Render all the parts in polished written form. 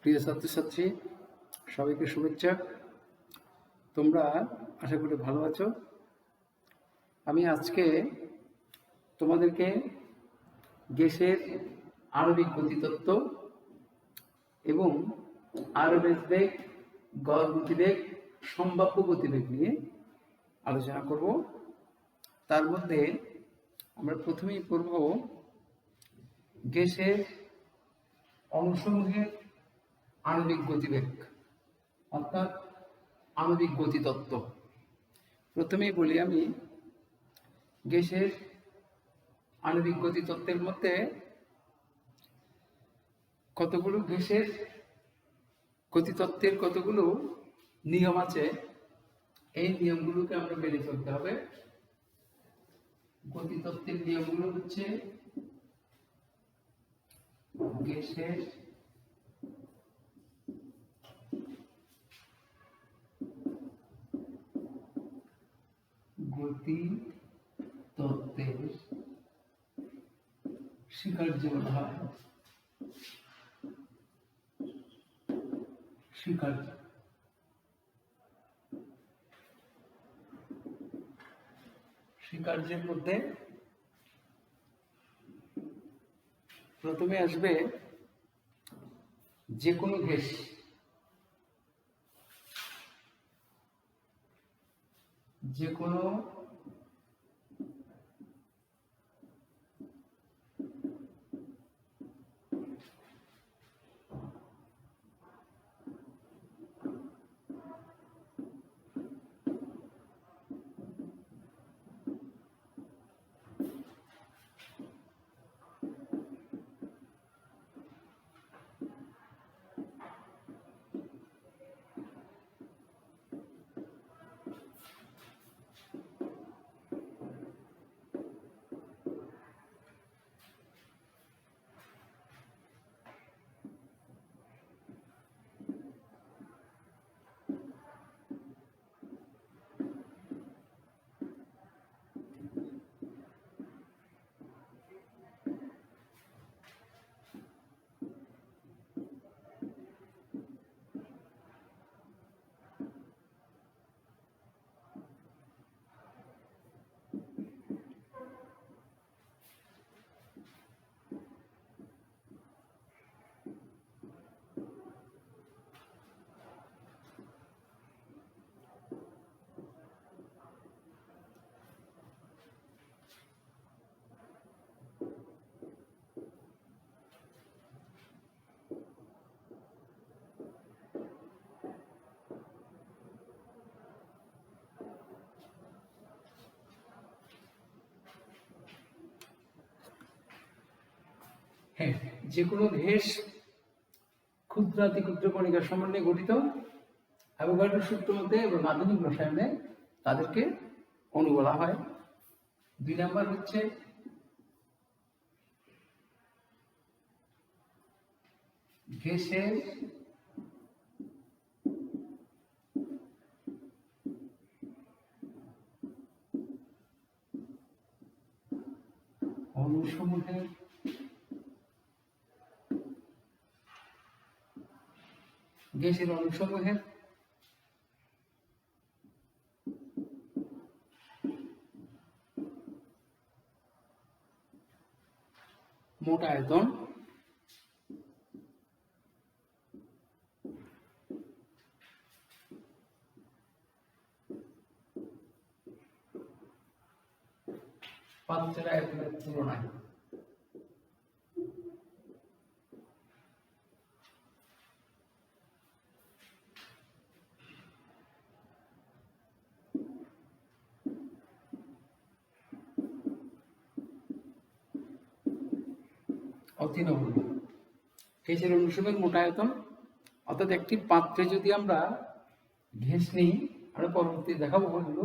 প্রিয় ছাত্রছাত্রী, সবাইকে শুভেচ্ছা। তোমরা আশা করি ভালো আছো। আমি আজকে তোমাদেরকে গ্যাসের আণবিক গতিতত্ত্ব এবং আরএমএস বেগ, গড় গতিবেগ, সম্ভাব্য গতিবেগ নিয়ে আলোচনা করব। তার মধ্যে আমরা প্রথমেই পড়ব গ্যাসের অণুসমূহের আণবিক গতিবেগ অর্থাৎ আণবিক গতিতত্ত্ব। প্রথমেই বলি আমি, গ্যাসের আণবিক গতিতত্ত্বের মধ্যে কতগুলো গ্যাসের গতিতত্ত্বের কতগুলো নিয়ম আছে, এই নিয়মগুলোকে আমরা মেনে চলতে হবে। গতিতত্ত্বের নিয়মগুলো হচ্ছে গ্যাসের গতিতত্ত্বের স্বীকার্য বলা হয়। স্বীকার্যের মধ্যে প্রথমে আসবে যে কোনো গ্যাস যে কোনো গ্যাস ক্ষুদ্রাতি ক্ষুদ্র কণিকার সমন্বয়ে গঠিত। অ্যাভোগাড্রোর সূত্র মতে এবং আধুনিক রসায়নে তাদেরকে অণু বলা হয়। 2 নাম্বার হচ্ছে গ্যাসের অণুসমূহের মোট আয়তন পাত্রের আয়তনের তুলনায় অতি নগণ্য। গ্যাসের অণুসমূহের মোট আয়তন অর্থাৎ একটি পাত্রে যদি আমরা গ্যাস নিই, আমরা পরবর্তী দেখাবো বললো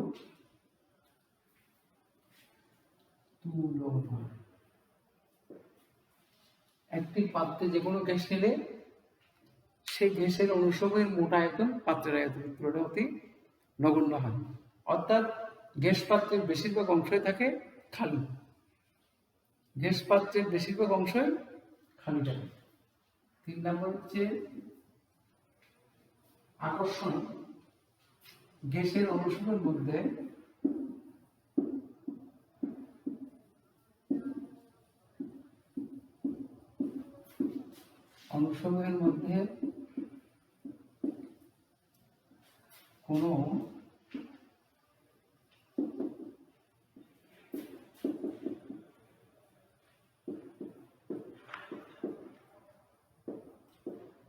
একটি পাত্রে যে কোনো গ্যাস নিলে সেই গ্যাসের অণুসমূহের মোট আয়তন পাত্রের আয়তনের তুলনায় অতি নগণ্য হয়। অর্থাৎ গ্যাস পাত্রের বেশিরভাগ অংশই থাকে খালি। গ্যাস পাত্রের বেশিরভাগ অংশই খালি থাকে। 3 নম্বর হচ্ছে আকর্ষণ গ্যাসের অনুষঙ্গের মধ্যে কোনো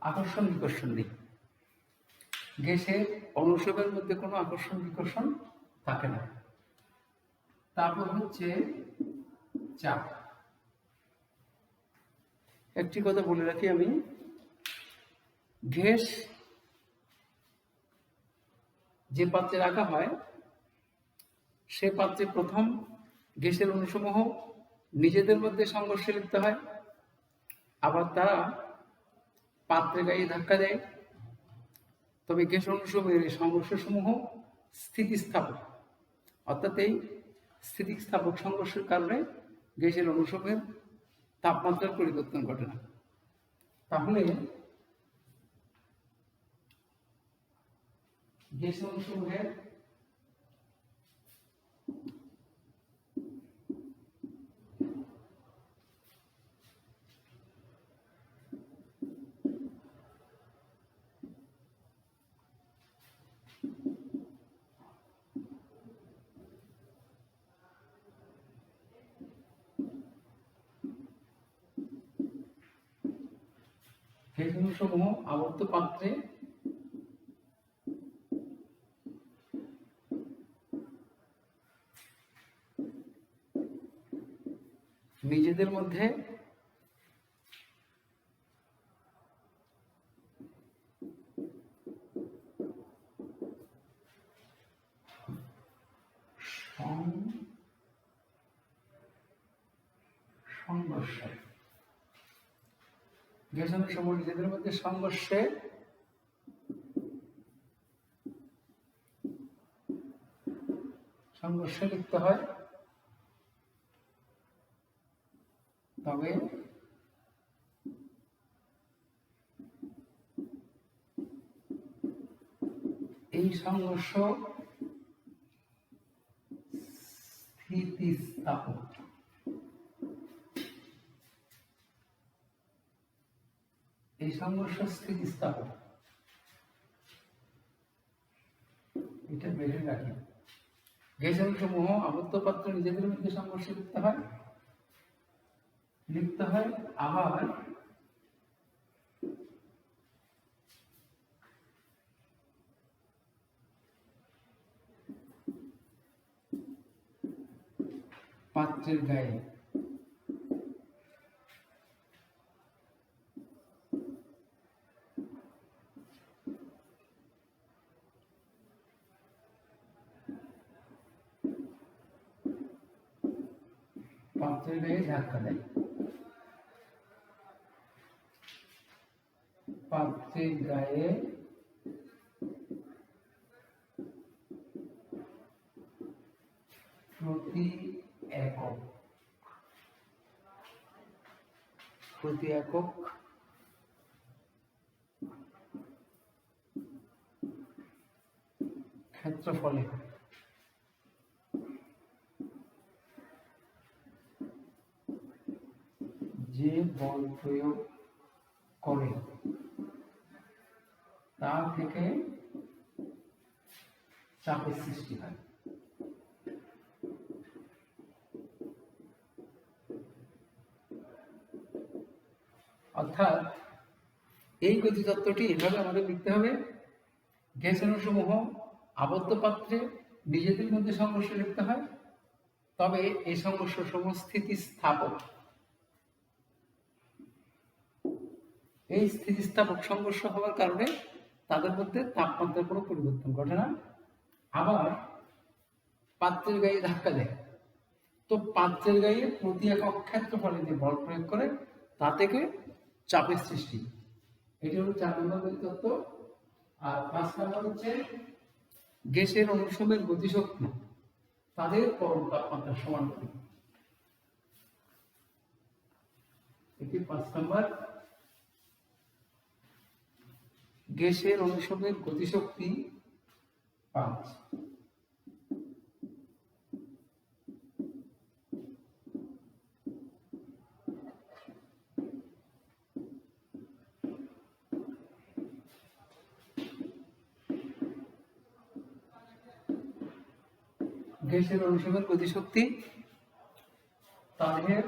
আকর্ষণ বিকর্ষণ নেই। গ্যাসের অনুষবের মধ্যে কোনো আকর্ষণ বিকর্ষণ থাকে না। তারপর হচ্ছে চাপ। একটি কথা বলে রাখি আমি, গ্যাস যে পাত্রে রাখা হয় সে পাত্রে প্রথম গ্যাসের অণুসমূহ নিজেদের মধ্যে সংঘর্ষে লিপ্ত হয়, আবার তারা পাত্রের গায়ে ধাক্কা দেয়। তবে গ্যাস অণুসমূহের এই সংঘর্ষসমূহ স্থিতিস্থাপক, অর্থাৎ এই স্থিতিস্থাপক সংঘর্ষের কারণে গ্যাসের অণুসমূহের তাপমাত্রার পরিবর্তন ঘটে না। তাহলে গ্যাস অণুসমূহের সমূহ আবদ্ধ পাত্রে নিজেদের মধ্যে সংঘর্ষ, গ্যাস অণুসমূহ নিজেদের মধ্যে সংঘর্ষে লিপ্ত হয়। তবে এই সংঘর্ষ স্থিতিস্থাপক। এই সংঘর্ষ স্থিতিস্থাপক, এটা বেড়ে রাখি। গ্যাস অণুসমূহ আবদ্ধ পাত্র নিজেদের মধ্যে সংঘর্ষে লিপ্ত হয়, আবার পাত্রের গায়ে ধাক্কা দেয়। পাত্রের গায়ে প্রতি একক ক্ষেত্রফলে যে বল প্রয়োগ করে তা থেকে চাপের সৃষ্টি হয়। অর্থাৎ এই গতিতত্ত্বটি এভাবে আমাদের লিখতে হবে, গ্যাস অণুসমূহ আবদ্ধ পাত্রে নিজেদের মধ্যে সংঘর্ষে লিপ্ত হয়, তবে এই সংঘর্ষ সমূহ স্থিতিস্থাপক। এই স্থিতিস্থাপক সংঘর্ষ হওয়ার কারণে তাদের মধ্যে তাপমাত্রার কোনো পরিবর্তন ঘটে না। আবার পাত্রের গায়ে ধাক্কা দেয়, তো পাত্রের গায়ে প্রতি একক ক্ষেত্রফলে যে বল প্রয়োগ করে তা থেকে চাপের সৃষ্টি। এটি হলো 4 নম্বর তত্ত্ব। আর 5 নম্বর হচ্ছে গ্যাসের অণুসমূহের গতিশক্তি তাদের পরম তাপমাত্রার সমানুপাতিক। এটি 5 নম্বর। গ্যাসের অনুষঙ্গের গতিশক্তি 5। গ্যাসের অনুষঙ্গের গতিশক্তি তাদের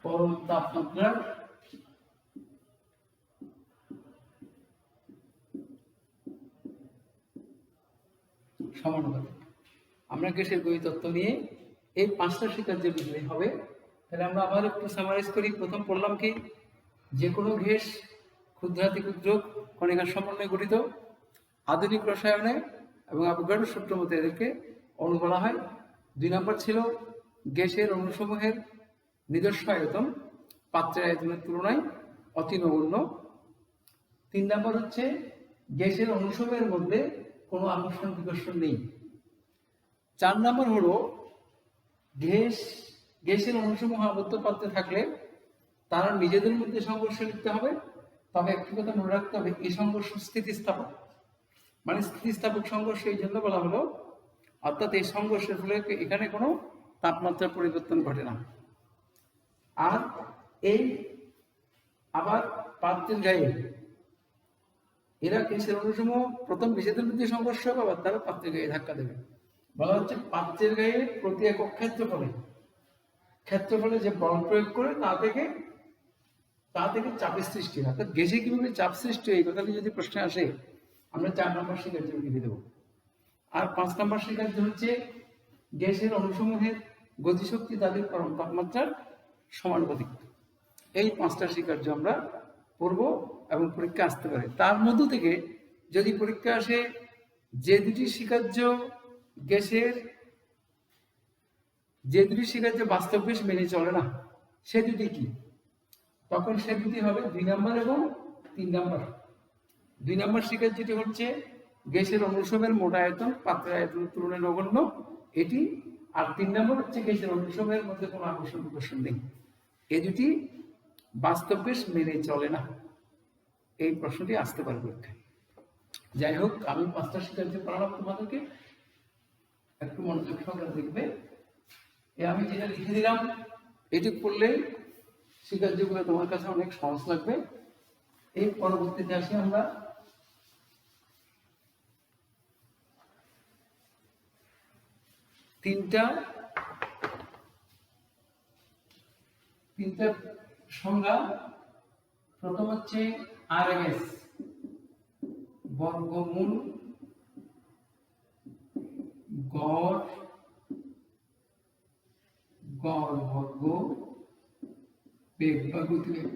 পরম তাপমাত্রার সমানুপাতিক। আমরা গ্যাসের গতিতত্ত্ব নিয়ে এই 5টা শিক্ষার্থী লিখলেই হবে। তাহলে আমরা আবার একটু সামারাইজ করি। প্রথম পড়লাম কি, যে কোনো গ্যাস ক্ষুদ্রাতি ক্ষুদ্র কণিকার সমন্বয়ে গঠিত। আধুনিক রসায়নে এবং অ্যাভোগাড্রোর সূত্র মতে এদেরকে অণু বলা হয়। 2 নম্বর ছিল গ্যাসের অণুসমূহের নিজস্ব আয়তন পাত্রের আয়তনের তুলনায় অতি নগণ্য। 3 নম্বর হচ্ছে গ্যাসের অণুসমূহের মধ্যে কোনো আকর্ষণ বিকর্ষণ নেই। 4 নম্বর হলো গ্যাসের অণুসমূহ আবদ্ধ পাত্রে থাকলে তারা নিজেদের মধ্যে সংঘর্ষ লিখতে হবে। তবে একটি কথা মনে রাখতে হবে, এই সংঘর্ষ স্থিতিস্থাপক, মানে স্থিতিস্থাপক সংঘর্ষ এই জন্য বলা হলো, অর্থাৎ এই সংঘর্ষের ফলে এখানে কোনো তাপমাত্রার পরিবর্তন ঘটে না। আর এই আবার পাত্রের গায়ে এরা গ্যাসের অণুসমূহ প্রথম নিজেদের মধ্যে সংঘর্ষ হবে, আবার তারা পাত্রের গায়ে ধাক্কা দেবে। বলা হচ্ছে পাত্রের গায়ে প্রতি একক ক্ষেত্রফলে যে বল প্রয়োগ করে তা থেকে চাপের সৃষ্টি হয়। অর্থাৎ গ্যাসে কিভাবে চাপ সৃষ্টি হয় এই কথাটি যদি প্রশ্নে আসে, আমরা 4 নম্বর শিক্ষার্থী লিখে দেবো। আর 5 নম্বর শিক্ষার্থী হচ্ছে গ্যাসের অণুসমূহের গতিশক্তি তাদের পরম তাপমাত্রার সমানুপাতিক। এই 5টা শিক্ষার্থী আমরা পড়ব এবং পরীক্ষা আসতে পারে। তার মধ্য থেকে যদি পরীক্ষা আসে যে দুটি শিক্ষার্থী বাস্তব গ্যাস মেনে চলে না, সে দুটি কি, তখন সে দুটি হবে 2 নম্বর এবং 3 নম্বর। 2 নম্বর শিক্ষার্থীটি হচ্ছে গ্যাসের অণুসমূহের মোট আয়তন পাত্রের আয়তনের তুলনায় নগণ্য, এটি। আর 3 নম্বর হচ্ছে গ্যাসের অণুসমূহের মধ্যে কোনো আকর্ষণ বিকর্ষণ নেই, এই দুটি বাস্তব গ্যাস মেনে চলে না। এই প্রশ্নটি আসতে পারে পরীক্ষায়। যাই হোক, আমি 5টা শিক্ষার্থী পড়ালাম তোমাদেরকে, একটু মনোযোগ সহকারে দেখবে। আমি যেটা লিখে দিলাম এটি পড়লে শিক্ষার্থীগুলো তোমার কাছে অনেক সহজ লাগবে। এই পরবর্তীতে আসি আমরা তিনটা সংজ্ঞা। প্রথম হচ্ছে আরএমএস, বর্গমূল গড় বর্গ বেগ বা গতিবেগ।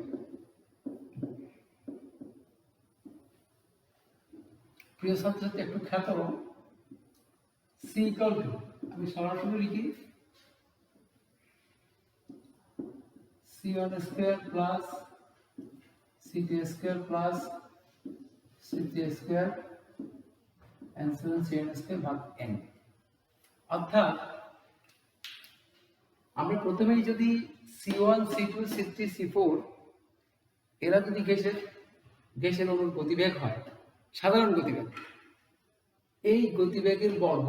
প্রিয় ছাত্রছাত্রী একটু খেয়াল করো, সি ইকুয়াল টু, আমি সরাসরি লিখি C1 square plus C2 square plus C3 square answer CN square ভাগ n। অর্থাৎ আমরা প্রথমেই যদি C1 C2 C3 C4 এরা যদি গ্যাসের অণুর গতিবেগ হয়, সাধারণ গতিবেগ, এই গতিবেগের বর্গ,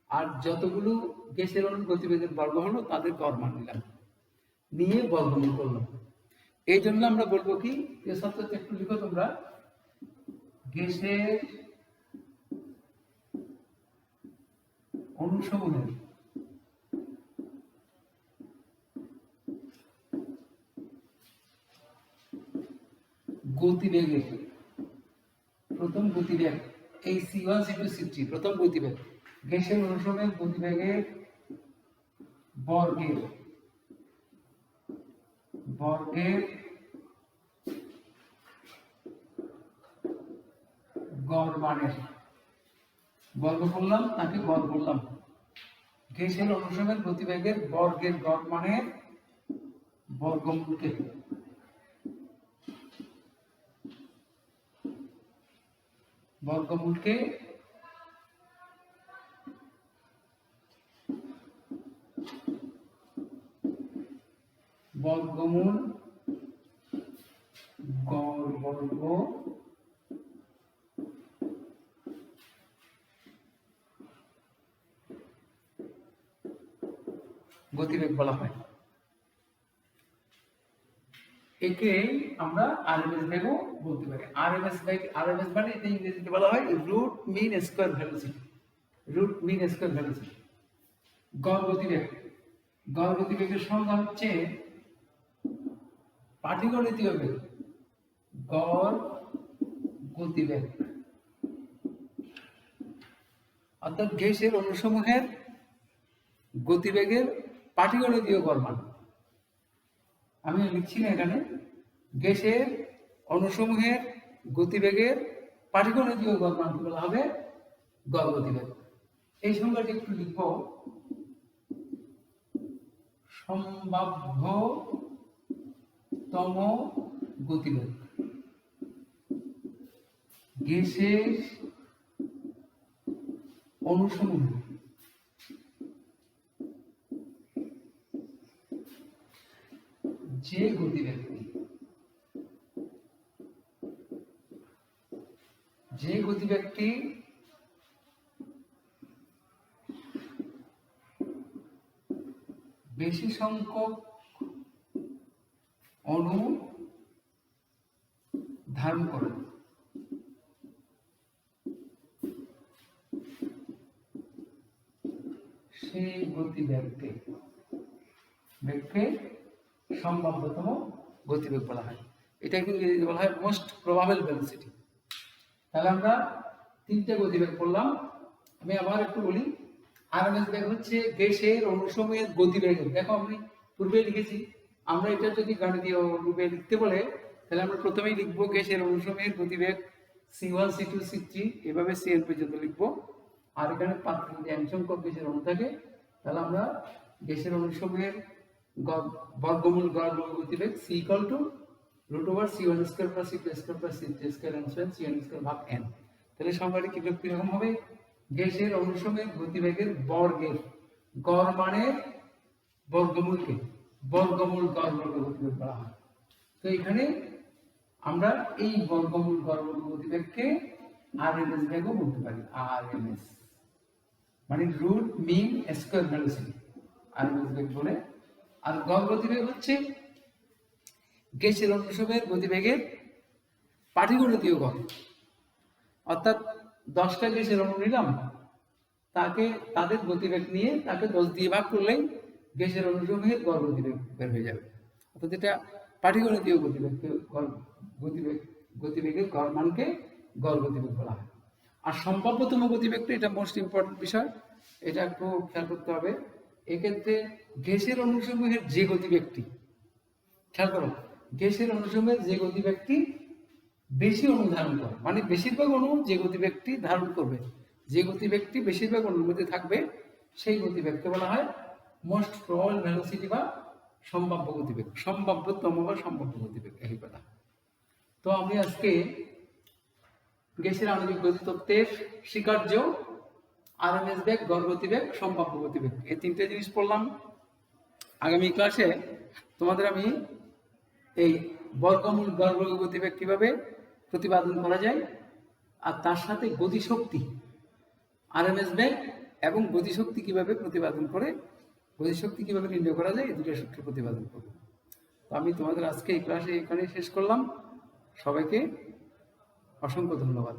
আর যতগুলো গ্যাসের অণুর গতিবেগের বর্গ হলো তাদের গড় মান নিলাম, নিয়ে বর্গমূল করলাম। এই জন্য আমরা বলবো কি, ছাত্রছাত্রী একটু লিখো তোমরা, গ্যাসের অণুসমূহের গতিবেগের প্রথম গতিবেগ, এই C1 C2 C3 প্রথম গতিবেগ, গ্যাসের অণুসমূহের গতিবেগের বর্গের গড় মানের বর্গ করলাম, তাকে গড় করলাম। গ্যাসের অণুসমূহের গতিবেগের বর্গের গড় মানের বর্গমূলকে বর্গমূলকে বর্গমূল গড় বর্গ গতিবেগ বলা হয়। একে আমরা আরএমএস বেগও বলতে পারি। আরএমএস মানে এটা ইংরেজিতে বলা হয় root mean square velocity. Root mean square velocity. গড় গতিবেগ, গড় গতিবেগের সংজ্ঞা হচ্ছে পাটিগণিতীয় বেগ, গড় গতিবেগ অর্থাৎ গ্যাসের অণুসমূহের গতিবেগের পাটিগণিতীয় গড় মান। আমি লিখছি না এখানে, গ্যাসের অণুসমূহের গতিবেগের পাটিগণিতীয় গড় মান বলা হবে গড় গতিবেগ। এই সংখ্যাটি একটু লিখব, সম্ভাব্যতম গতিবেগ। গ্যাসের অণুসমূহ যে গতিবেগটি বেশি সংখ্যক অণু ধারণ করে, সেই গতিবেগকে সম্ভাব্যতম গতিবেগ বলা হয়। এটা কিন্তু বলা হয় মোস্ট প্রবাবল ভেলোসিটি। তাহলে আমরা তিনটে গতিবেগ পড়লাম। আমি আবার একটু বলি, আরএমএস বেগ হচ্ছে গ্যাসের অণুসমূহের গতিবেগের। দেখো আমি পূর্বে লিখেছি, আমরা এটা যদি গাণিতীয় রূপে লিখতে বলে তাহলে আমরা প্রথমেই লিখবো গ্যাসের অণুসমূহের গতিবেগ C1 C2 C3 এভাবে Cn পর্যন্ত লিখবো। আর এখানে পাত্রে যদি n সংখ্যক গ্যাসের অণু থাকে তাহলে আমরা গ্যাসের অণুসমূহের বর্গমূল গড় গতিবেগ C √√C1² + C2² + C3² Cn² ভাগ n। তাহলে সংখ্যাটি কিরকম হবে? গ্যাসের অণুসমূহের গতিবেগের বর্গের গড় মানের বর্গমূলকে বর্গমূল গড় বর্গ গতিবেগ বলা হয়। তো এখানে আমরা এই বর্গমূল গড় বর্গ গতিবেগকে আরএমএস বেগও বলতে পারি। আরএমএস মানে root mean square velocity, RMS বেগ বলে। আর গড় গতিবেগ হচ্ছে গ্যাসের অণুসমূহের গতিবেগের পাটিগণিতীয় গড়। অর্থাৎ 10টা গ্যাসের অণু নিলাম, তাদের গতিবেগ নিয়ে তাকে 10 দিয়ে ভাগ করলেই গ্যাসের অণুসমূহের গড় গতিবেগ বের হয়ে যাবে। অর্থাৎ এটা পাটিগণিতীয় গতিবেগের গড় মানকে গড় গতিবেগ বলা হয়। আর সম্ভাব্যতম গতিবেগটা এটা মোস্ট ইম্পর্টেন্ট বিষয়, এটা একটু খেয়াল করতে হবে। এক্ষেত্রে গ্যাসের অণুসমূহের যে গতিবেগটি, খেয়াল করো, গ্যাসের অণুসমূহের যে গতিবেগটি বেশি অণু ধারণ করে, মানে বেশিরভাগ অণু যে গতিবেগটি ধারণ করবে, যে গতিবেগটি বেশিরভাগ অণুর মধ্যে থাকবে, সেই গতিবেগকে বলা হয় মোস্ট প্রবাবল ভেলোসিটি বা সম্ভাব্য গতিবেগ, সম্ভাব্যতম বা সম্ভাব্য গতিবেগ, এই কথা। তো আমি আজকে গ্যাসের আণবিক গতিতত্ত্বের স্বীকার্য আরএমএস বেগ, গড় গতিবেগ, সম্ভাব্য গতিবেগ, এই তিনটে জিনিস পড়লাম। আগামী ক্লাসে তোমাদের আমি এই বর্গমূল গড় বর্গ গতিবেগ কিভাবে প্রতিপাদন করা যায়, আর তার সাথে গতিশক্তি, আরএমএস বেগ এবং গতিশক্তি কিভাবে প্রতিপাদন করে, গতিশক্তি কিভাবে নির্ণয় করা যায়, এই দুটো সূত্র প্রতিপাদন করব। তো আমি তোমাদের আজকে এই ক্লাসে এখানে শেষ করলাম। সবাইকে অসংখ্য ধন্যবাদ।